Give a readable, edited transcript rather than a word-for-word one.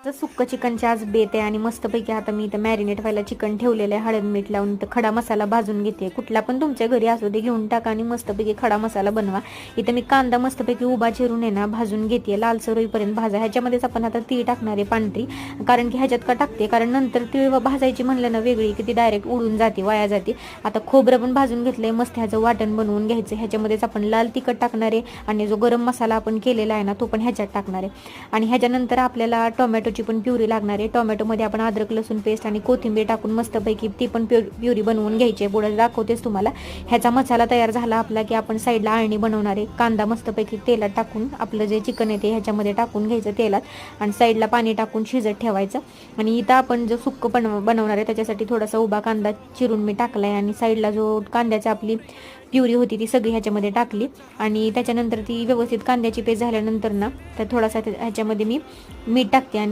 तर सुक्क चिकनची आज बेत आहे आणि मस्तपैकी आता मी इथं मॅरिनेट व्हायला चिकन ठेवलेलं आहे. हळद मीठ लावून इथं खडा मसाला भाजून घेते. कुठला पण तुमच्या घरी असू दे घेऊन टाका आणि मस्तपैकी खडा मसाला बनवा. इथं मी कांदा मस्तपैकी उभा चिरून आहे ना भाजून घेते, लालसर होईपर्यंत भाजा. ह्याच्यामध्येच आपण आता तीळ टाकणार आहे पांढरी, कारण की ह्याच्यात का टाकते, कारण नंतर तीळ भाजायची म्हणलं ना वेगळी की ती डायरेक्ट उडून जाते, वाया जाते. आता खोबरं पण भाजून घेतलंय, मस्त ह्याचं वाटण बनवून घ्यायचं. ह्याच्यामध्येच आपण लाल तिखट टाकणार आहे आणि जो गरम मसाला आपण केलेला आहे ना तो पण ह्याच्यात टाकणार आहे. आणि ह्याच्यानंतर आपल्याला टोमॅटोची पण प्युरी लागणार आहे. टोमॅटोमध्ये आपण अद्रक लसूण पेस्ट आणि कोथिंबीर टाकून मस्तपैकी ती पण प्युरी बनवून घ्यायची आहे. पुढे दाखवतेच तुम्हाला. ह्याचा मसाला तयार झाला आपला की आपण साईडला आळणी बनवणार आहे. कांदा मस्तपैकी तेलात टाकून आपलं जे चिकन आहे ते ह्याच्यामध्ये टाकून घ्यायचं तेलात आणि साईडला पाणी टाकून शिजत ठेवायचं. आणि इथं आपण जो सुक्क बनवणार आहे त्याच्यासाठी थोडासा उभा कांदा चिरून मी टाकलाय आणि साईडला जो कांद्याची आपली प्युरी होती ती सगळी ह्याच्यामध्ये टाकली. आणि त्याच्यानंतर ती व्यवस्थित कांद्याची पेस्ट झाल्यानंतर ना तर थोडासा ह्याच्यामध्ये मी मीठ टाकते आणि